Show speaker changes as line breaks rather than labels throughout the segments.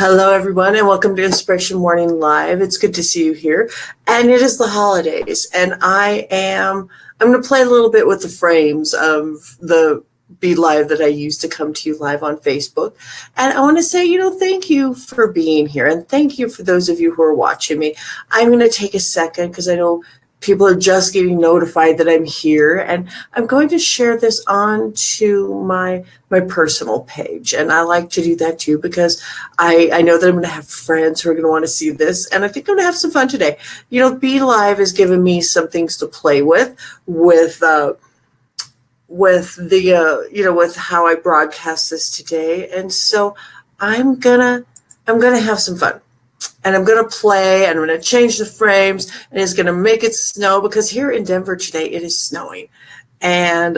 Hello, everyone, and welcome to Inspiration Morning Live. It's good to see you here. And it is the holidays, and I'm going to play a little bit with the frames of the Be Live that I used to come to you live on Facebook. And I want to say, thank you for being here, and thank you for those of you who are watching me. I'm going to take a second because I know people are just getting notified that I'm here, and I'm going to share this on to my personal page. And I like to do that too because I know that I'm going to have friends who are going to want to see this, and I think I'm going to have some fun today. Be Live has given me some things to play with the with how I broadcast this today, and so I'm gonna have some fun. And I'm going to play, and I'm going to change the frames, and it's going to make it snow because here in Denver today it is snowing. And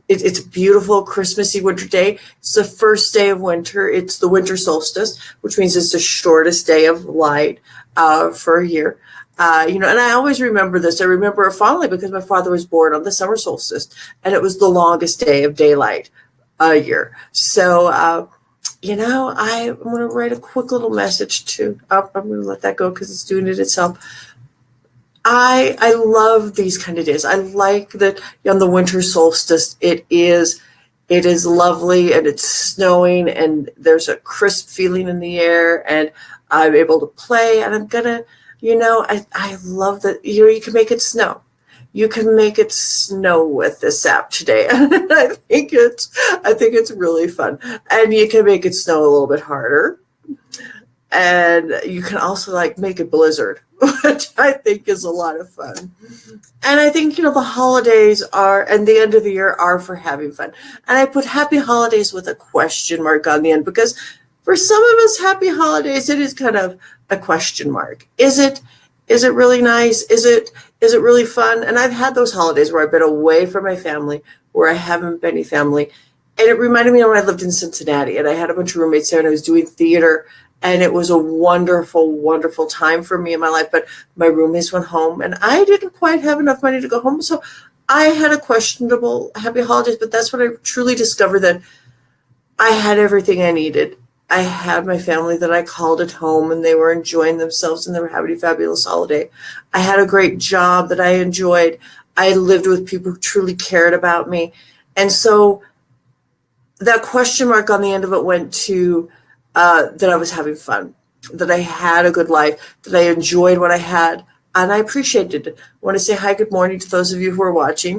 it's a beautiful Christmassy winter day. It's the first day of winter. It's the winter solstice, which means it's the shortest day of light for a year. And I always remember this. I remember it fondly because my father was born on the summer solstice, and it was the longest day of daylight a year. So, I'm going to write a quick little message to, I'm going to let that go because it's doing it itself. I love these kind of days. I like that on the winter solstice, it is lovely and it's snowing and there's a crisp feeling in the air and I'm able to play and I'm going to, I love that, you can make it snow. You can make it snow with this app today. I think it's really fun. And you can make it snow a little bit harder. And you can also make it blizzard, which I think is a lot of fun. And I think, the holidays and the end of the year are for having fun. And I put happy holidays with a question mark on the end because for some of us, happy holidays, it is kind of a question mark. Is it really nice? Is it really fun? And I've had those holidays where I've been away from my family, where I haven't been any family. And it reminded me of when I lived in Cincinnati and I had a bunch of roommates there and I was doing theater and it was a wonderful, wonderful time for me in my life. But my roommates went home and I didn't quite have enough money to go home. So I had a questionable happy holidays, but that's when I truly discovered that I had everything I needed. I had my family that I called at home and they were enjoying themselves and they were having a fabulous holiday. I had a great job that I enjoyed. I lived with people who truly cared about me. And so that question mark on the end of it went to that I was having fun, that I had a good life, that I enjoyed what I had, and I appreciated it. I want to say hi, good morning to those of you who are watching.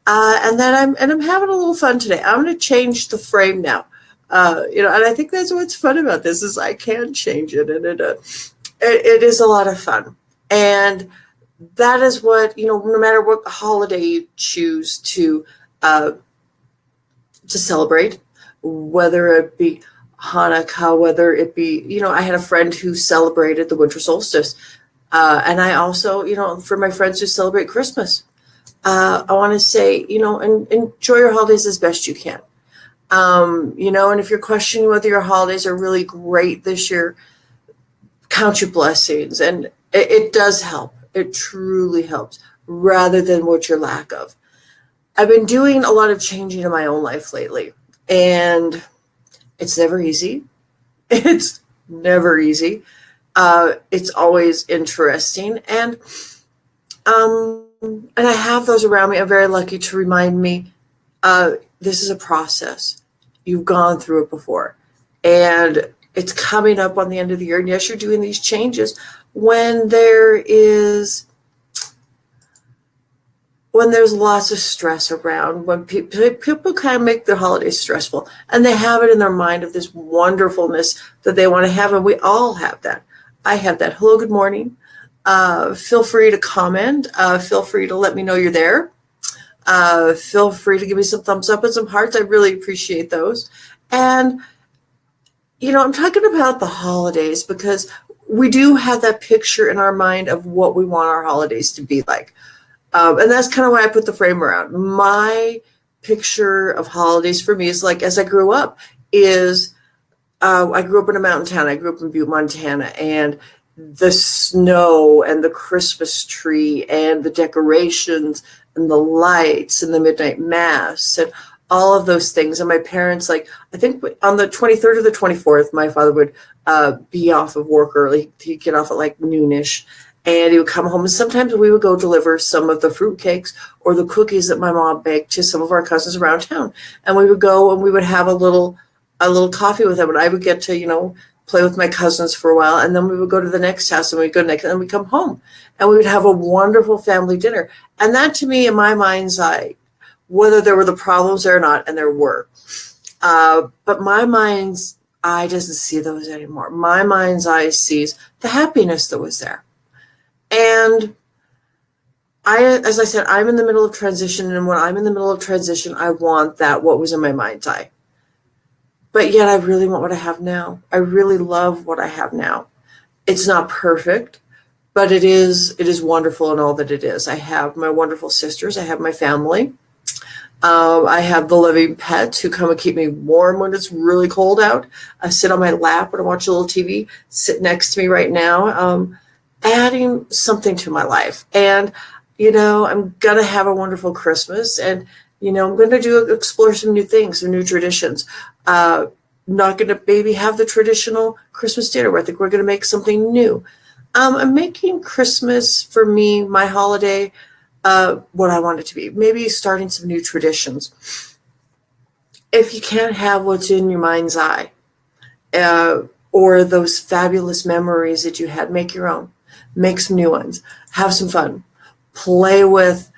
And that I'm having a little fun today. I'm going to change the frame now. And I think that's what's fun about this is I can change it, and it is a lot of fun. And that is what, no matter what holiday you choose to celebrate, whether it be Hanukkah, whether it be, I had a friend who celebrated the winter solstice. And I also, for my friends who celebrate Christmas, I want to say, and enjoy your holidays as best you can. And if you're questioning whether your holidays are really great this year, count your blessings. And it does help. It truly helps rather than what your lack of. I've been doing a lot of changing in my own life lately, and it's never easy. It's never easy. It's always interesting. And I have those around me. I'm very lucky to remind me, this is a process. You've gone through it before. And it's coming up on the end of the year. And yes, you're doing these changes when there's lots of stress around, when people kind of make their holidays stressful and they have it in their mind of this wonderfulness that they want to have. And we all have that. I have that. Hello, good morning. Feel free to comment. Feel free to let me know you're there. Feel free to give me some thumbs up and some hearts. I really appreciate those. And, I'm talking about the holidays because we do have that picture in our mind of what we want our holidays to be like. And that's kind of why I put the frame around. My picture of holidays for me is like, as I grew up, I grew up in a mountain town. I grew up in Butte, Montana, and the snow and the Christmas tree and the decorations and the lights and the midnight mass and all of those things. And my parents, like, I think on the 23rd or the 24th, my father would be off of work early. He'd get off at like noonish, and he would come home. And sometimes we would go deliver some of the fruitcakes or the cookies that my mom baked to some of our cousins around town. And we would go and we would have a little coffee with them, and I would get to, play with my cousins for a while, and then we would go to the next house, and we'd go next, and we'd come home, and we would have a wonderful family dinner. And that, to me, in my mind's eye, whether there were the problems there or not, and there were, but my mind's eye doesn't see those anymore. My mind's eye sees the happiness that was there. And as I said, I'm in the middle of transition, and when I'm in the middle of transition, I want that, what was in my mind's eye. But yet I really want what I have now. I really love what I have now. It's not perfect, but it is wonderful in all that it is. I have my wonderful sisters. I have my family. I have the living pets who come and keep me warm when it's really cold out. I sit on my lap when I watch a little TV, sit next to me right now, adding something to my life. And, I'm going to have a wonderful Christmas, and I'm going to explore some new things, some new traditions. Not going to maybe have the traditional Christmas dinner. I think we're going to make something new. I'm making Christmas, for me, my holiday, what I want it to be. Maybe starting some new traditions. If you can't have what's in your mind's eye, or those fabulous memories that you had, make your own. Make some new ones. Have some fun. Play with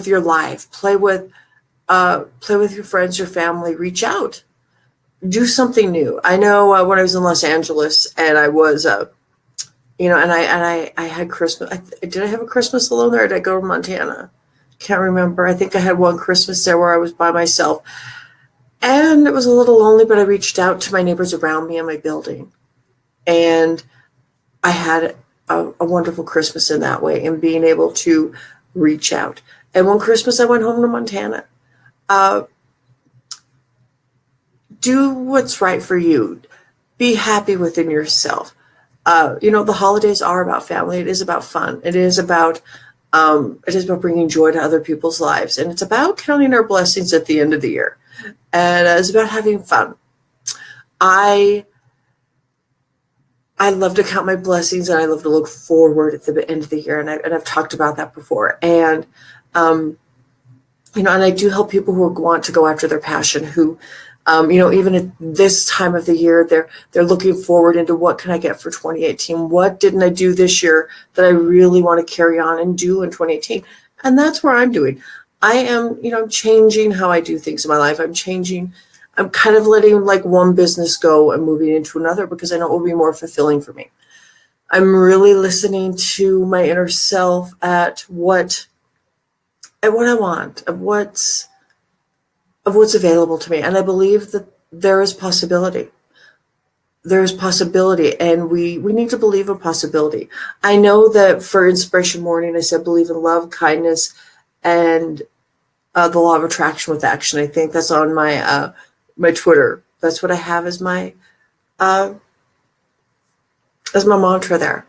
your life. Play with your friends, your family. Reach out. Do something new. I know when I was in Los Angeles, and I was, and I had Christmas. Did I have a Christmas alone there, or did I go to Montana? Can't remember. I think I had one Christmas there where I was by myself, and it was a little lonely. But I reached out to my neighbors around me in my building, and I had a wonderful Christmas in that way, and being able to reach out. And one Christmas I went home to Montana. Do what's right for you. Be happy within yourself. The holidays are about family. It is about fun. It is about bringing joy to other people's lives. And it's about counting our blessings at the end of the year. And it's about having fun. I love to count my blessings, and I love to look forward at the end of the year. And I've talked about that before. And, and I do help people who want to go after their passion, who, even at this time of the year, they're looking forward into what can I get for 2018? What didn't I do this year that I really want to carry on and do in 2018? And that's where I'm doing. I am, I'm changing how I do things in my life. I'm kind of letting like one business go and moving into another, because I know it will be more fulfilling for me. I'm really listening to my inner self at what I want, of what's available to me. And I believe that there is possibility. There is possibility, and we need to believe in possibility. I know that for Inspiration Morning, I said believe in love, kindness, and the law of attraction with action. I think that's on my my Twitter. That's what I have as my mantra there,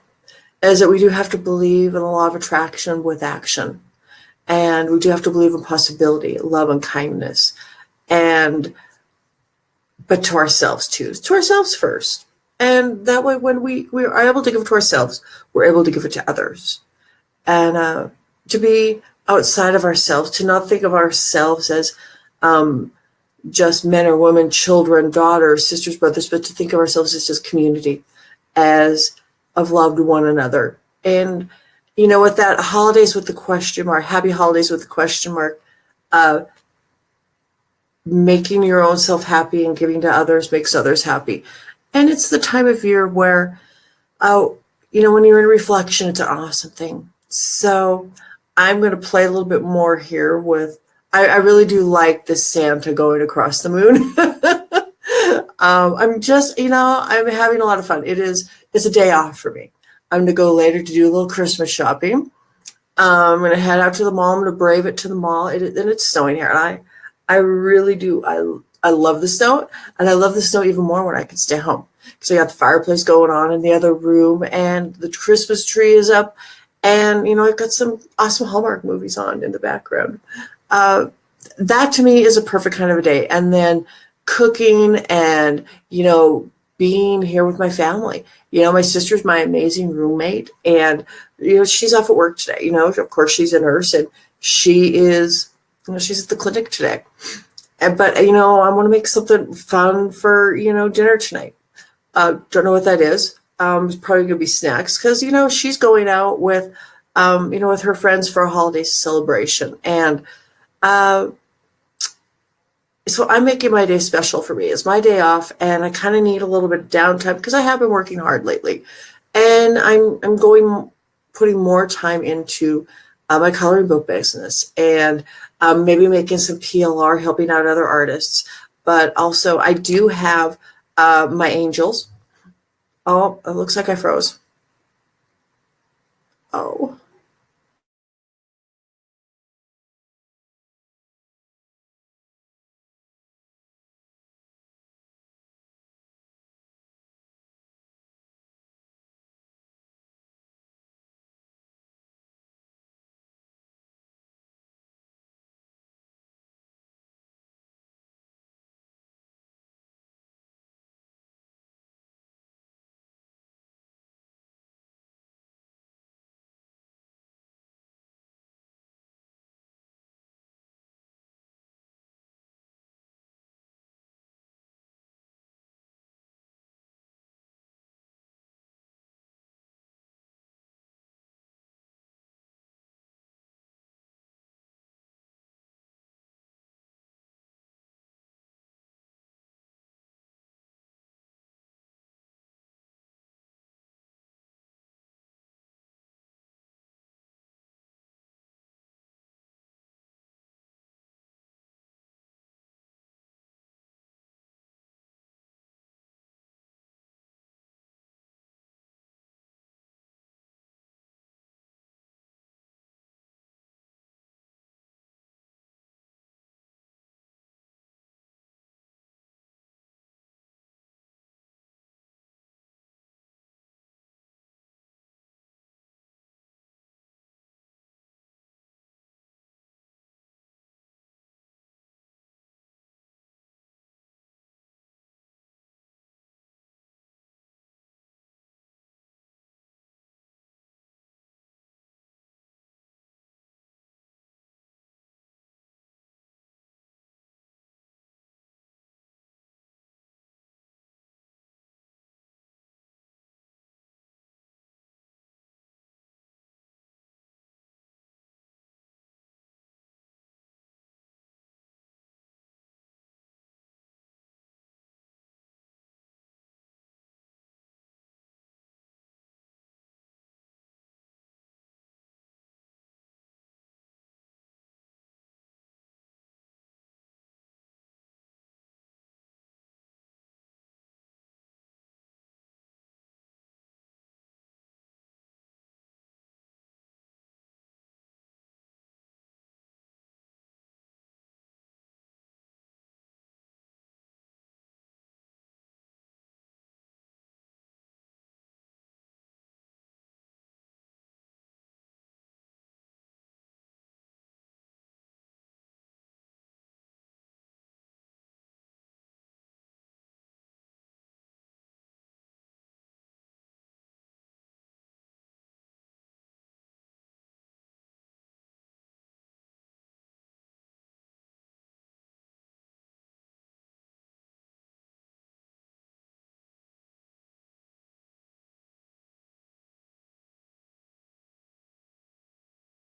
is that we do have to believe in the law of attraction with action. And we do have to believe in possibility, love, and kindness. But to ourselves too, to ourselves first. And that way, when we are able to give it to ourselves, we're able to give it to others. And to be outside of ourselves, to not think of ourselves as just men or women, children, daughters, sisters, brothers, but to think of ourselves as just community, as of loved one another. And, with that holidays with the question mark, happy holidays with the question mark, making your own self happy and giving to others makes others happy. And it's the time of year where, when you're in reflection, it's an awesome thing. So I'm going to play a little bit more here with, I really do like this Santa going across the moon. I'm just, I'm having a lot of fun. It's a day off for me. I'm going to go later to do a little Christmas shopping. I'm going to head out to the mall. I'm going to brave it to the mall. And it's snowing here. And I really do. I love the snow. And I love the snow even more when I can stay home. Because I got the fireplace going on in the other room. And the Christmas tree is up. And, I've got some awesome Hallmark movies on in the background. that to me is a perfect kind of a day. And then cooking and, being here with my family. My sister's my amazing roommate, and, she's off at work today. Of course, she's a nurse, and she is, she's at the clinic today. But, I want to make something fun for, dinner tonight. Don't know what that is. It's probably going to be snacks because, she's going out with, with her friends for a holiday celebration. And so I'm making my day special for me. It's my day off, and I kind of need a little bit of downtime because I have been working hard lately. And I'm putting more time into my coloring book business, and maybe making some PLR, helping out other artists. But also, I do have my angels. Oh, it looks like I froze. Oh.